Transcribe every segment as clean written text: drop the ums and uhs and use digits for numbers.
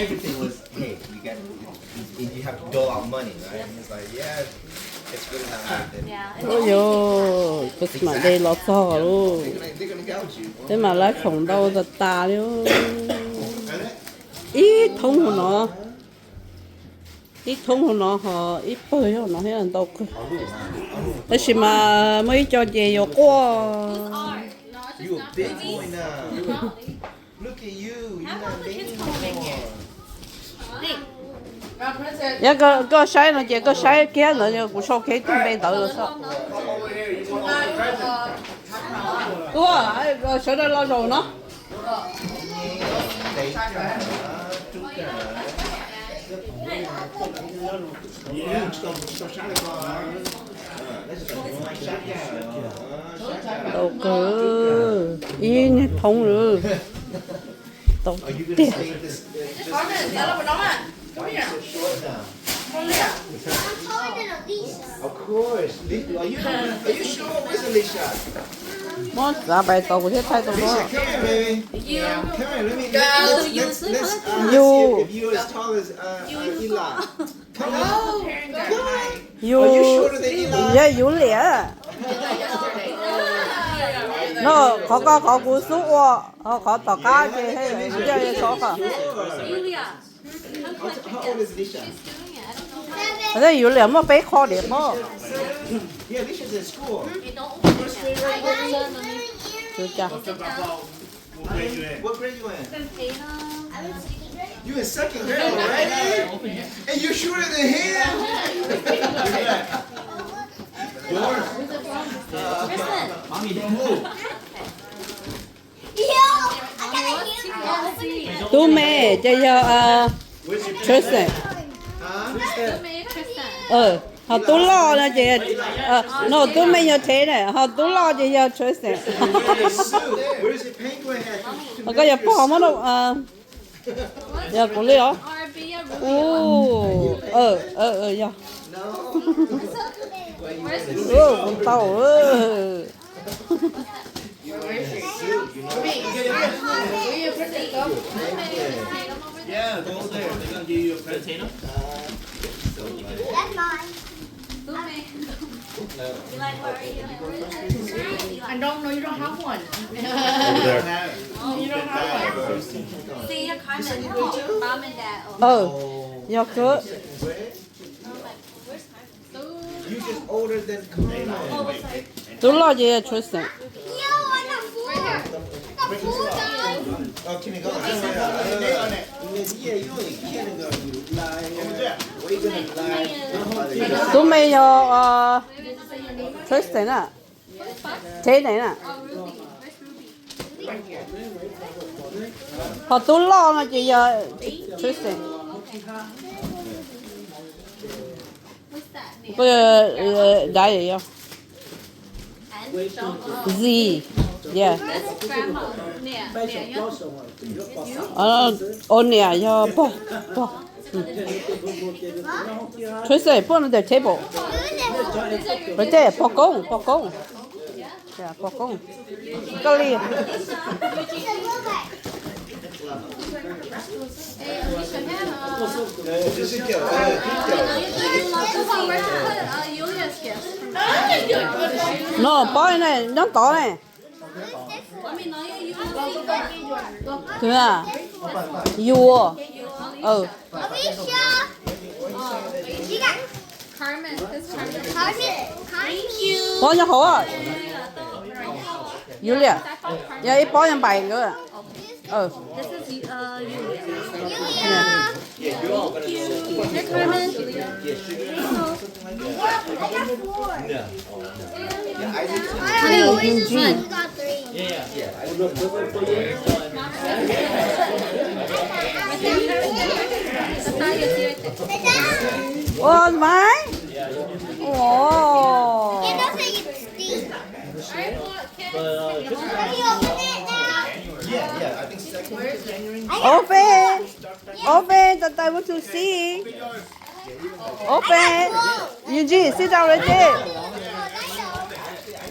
everything was, hey, you have to dole out money, right? And it's like, yeah, it's really not worth it. Ôi dồi, cái mà đây lọt xò luôn. They're gonna gouge you. Thế mà lấy phòng đâu ra ta luôn. Ít thông của nó. Ít thông của nó họ ít bơi của nó hết là đâu cơ. Thế thì mà mấy cho chị vô qua. You a big boy now. Look at you. You're not baby anymore. Cái sai nó chỉ cái sai kia nữa cũng sao cái chuẩn bị đợi rồi sao? Ủa, sao đây lo rồi nó? Đâu cơ, yên thông rồi. Đâu tiền. Of course. Are you sure? Where's Alicia? Mo giá bài tàu thế thay tàu đó. Alicia, come here, baby. Come here. Let me. Let's see if you're as tall as Eli. Come on. You. Are you shorter than Eli? Yeah, you lẻ. Nó có cú số có tàu cá gì hay là cái số cả. How old is Alicia? Ở đây you lẻ mà bé khó điểm mà. Yeah, Alicia's in school. Chưa cha. What grade you in? You in second grade already? And you're shorter than him? Mommy, don't move. Tú mẹ cho Tristan. Họ tú lo nè chị. No, tú mẹ nhớ thế này. Họ tú lo chị cho Tristan. Where's your penguin hat? Họ có giờ bỏ mà đâu. Giờ cũng đi đó. Dạ. Con tàu Yeah, go there. They're gonna give you a present. That's mine. I don't know, you don't have one. Over there. You don't have one. See, your Carmen, mom and dad. Giờ cứ. You just older than Carmen. Tú lo chị cho Tristan. Yo, I got four. I got four guys. Oh, kindergarten. Yeah, you only kindergarten. You lie. Where you gonna lie? Tú mẹ nhớ Tristan à. Thế này nè. Họ tú lo nè chị giờ Tristan. Bây giờ đại gì không? Z. Yeah. Nè, cho bỏ. Tristan, put on the table. Right there, bỏ công. Yeah, bỏ công. Cái ly. No, bỏ này, nó tỏ này. Thế à? You. Alicia. She got Carmen. This Carmen. Thank you. Bỏ cho hổ à? You liền. Giờ ít bỏ nhân bài nữa. This is Yulia. Here, Carmen. I always just got three. Ôi mày. Ồ. It doesn't even stink. Yeah, I think second. Open, that I want to see. Open. Eugene, sit down right there.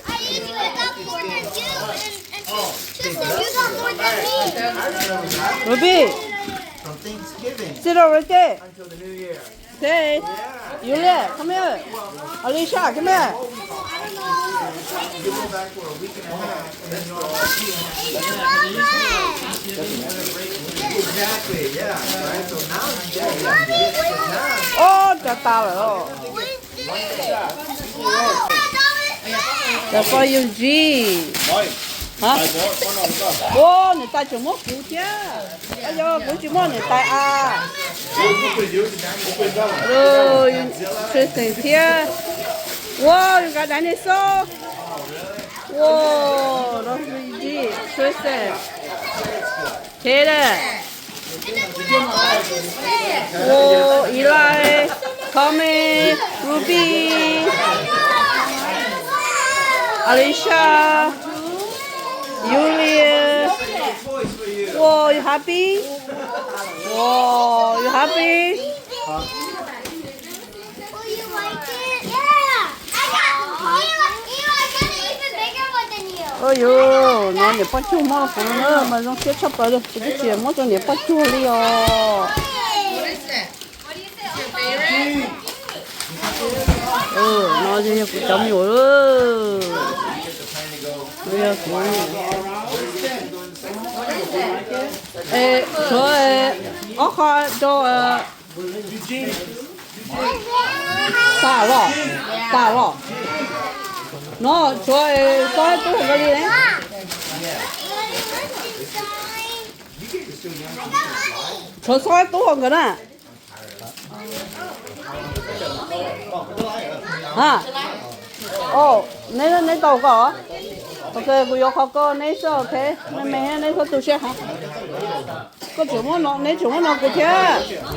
I usually got more than you, and Tristan, you got more than me. Ruby. Thanksgiving Sit over there. until the new year. Say, Yeah. Yulia, come here. Alicia, come here. You go back for a week and a half, and then you're on 2.5. Exactly, yeah. Right. So now it's dead. Oh, cho tao rồi đó. That's for you, G. Hả? Ô, người ta chỉ muốn phụ chứ. Bây giờ cũng chỉ muốn người ta à. Rồi, chơi tình thiên. Wow, you got dinosaur. Wow, đó là gì? Chơi tình. Thế đấy. Wow, Eli, Tommy, Ruby, Alicia, Julia. Wow, you happy? Wow, you happy? Will you like it? Yeah. I got an even bigger one than you. Ôi dồi, nó nhảy bắt chua mà phụ nữa mà nó sẽ chấp vào được cái chuyện mất cho nhảy bắt chua đi à. Nó gì cũng chấm nhiều nữa. Bây giờ cũng ê, rồi ở kho cho xả lọ nó cho có tôi cái gì đấy cho soi tôi cái này à ô nên tàu có ok bây giờ có nên sao ok nên mẹ nên có tôi sẽ hả có chỗ mà nó nên chỗ mà nó cái chứ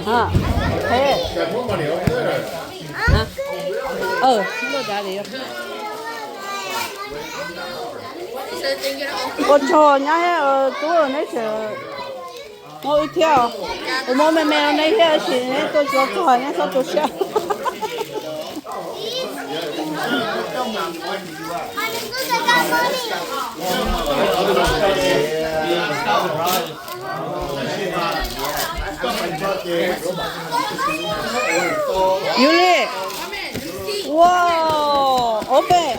hả thế hả nó ra đi có cho nhá tôi nên chờ ngồi theo mà mẹ này theo chị nên tôi cho hỏi nên sao tôi sẽ Yuli, wow, open.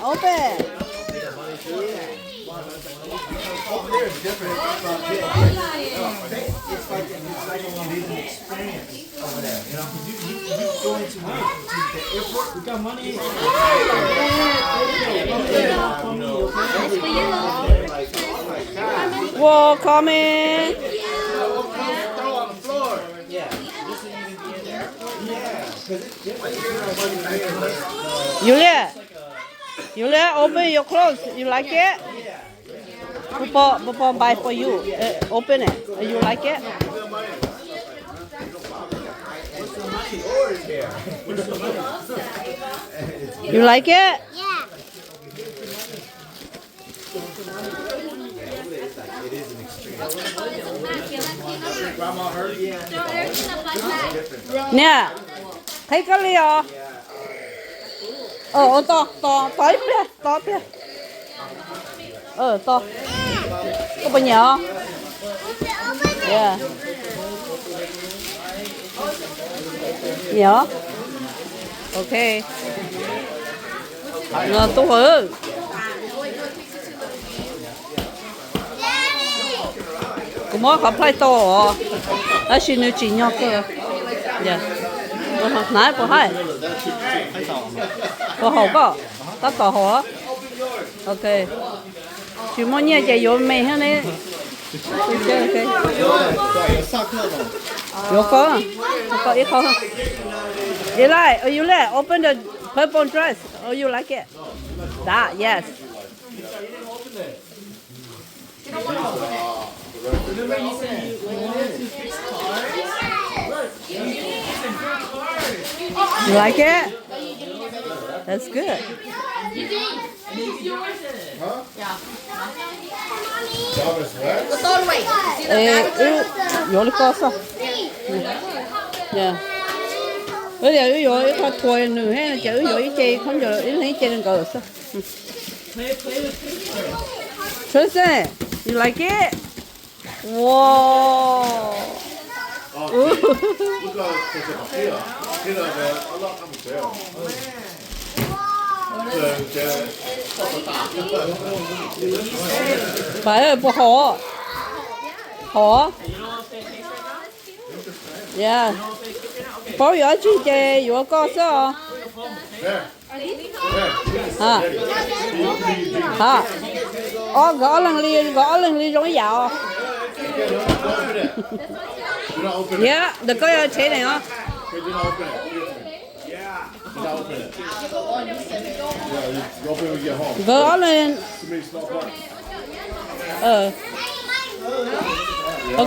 It's like an amazing experience over there. You know, you go into the airport. We got money. Whoa, coming. Throw on the floor. Yeah. Yulia, open your clothes. You like it? Before buy for you. Open it. You like it? You like it? Yeah. It is an experience. Nè, thấy cái ly à? To ít bia. To. Có bao nhiêu? Yeah. Nhỏ. Ok. Rồi tôi hử. Có mỗi có play to à? Ở xin nữ chỉ nhau cơ. Yeah. Nãy có hai. Có hậu có. Tất cả hậu. Ok. Chỉ muốn nhớ chạy vô mày hết đấy. Ok. Vô có ít không? Eli, you let open the purple dress. Oh, you like it? That, yes. You like it? That's good. Yo le cosa. Yeah. Bây giờ yo có thổi nữa hay chữ yo chơi không giờ lấy chơi đừng có sao. Tracy, you like it? Wow. 이거 계속 바뀌어요. 그래서 얼른 하면 돼요. Phải ơi, bộ hổ. Hổ. Yeah. Bố giờ chị chè vừa có sao? À. À. Gõ lần ly giống dạo. Yeah, được có chế này hả? Gõ lên.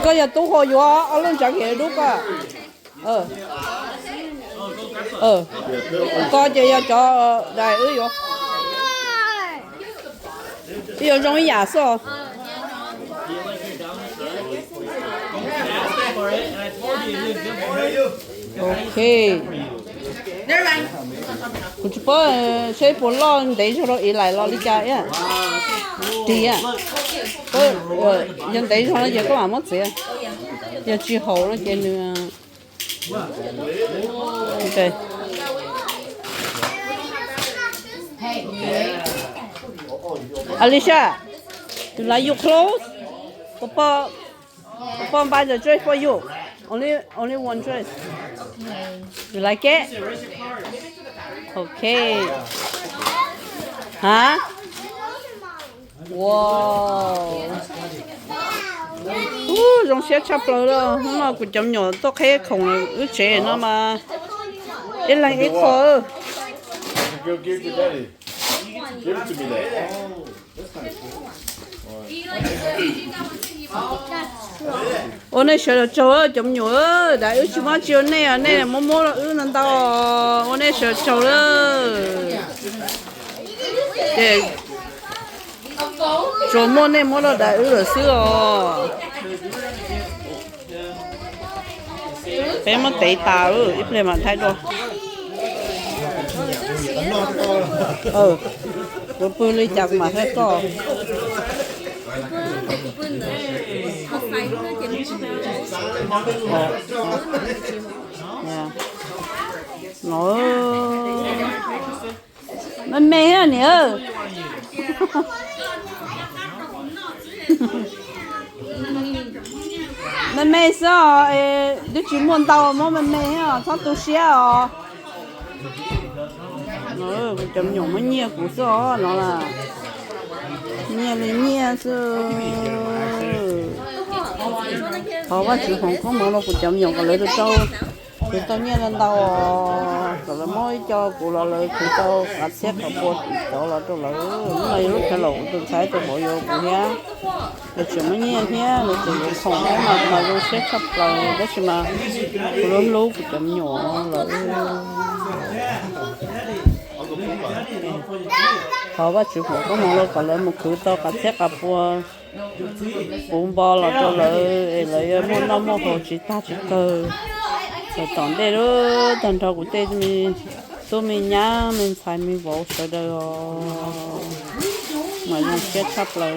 Có giờ tú hồ vô, ở lên chẳng hiểu đúng à. Có giờ cho đại ư vô. Bây giờ trong nhà sao? Okay. Cô chú bố sẽ bố lo để cho nó ý lại lo đi chơi á. Đi á. Nhân để cho nó giờ có làm mất gì á. Giờ chỉ hậu nó chơi nữa. Okay. Alicia, you like your clothes? Papa buy the dress for you. Only one dress. You like it? Okay. Hả? Wow. Rong xe chắp rồi đó, mà cũng chậm nhỏ tôi thấy không là ướt trẻ nó mà. Ít lần ít khổ. Go give to daddy. Give it to me there. 오늘 저 점요 나 요즘 맞지 않네 네 뭐뭐 은한다 오늘 저를 네 조모네 뭐로 다 울었어 배만 데이터 이플레만 타도 그 불이 작 mà hết có nó mê à nhỉ mê sao đứa chỉ muốn tao mà mê à sao tôi xé à nó chấm nhổm mới nhia củ sao nó là nhia lên nhia sao họ bắt chịu không mà nó cũng chấm nhổm cái lấy được đâu thì tao nhia lên đâu rồi mới cho cụ là lấy thì tao cắt xét cả bộ đó là tôi lấy này lúc cái lẩu tôi thấy tôi bỏ vô cụ nhá để chấm mới nhia nhá rồi tôi không có mà tôi xét sắp lại đó chứ mà lớn lú cũng chấm nhổm lấy họ bắt chịu có món lo còn lấy một thứ to cả xét cả bùa bún bò là cho lấy món nó món hồ chỉ ta chỉ cơ rồi tận đây đó tận đầu của tây mình nhá mình xài mình bỏ sợi đó mà nó chết sắp lại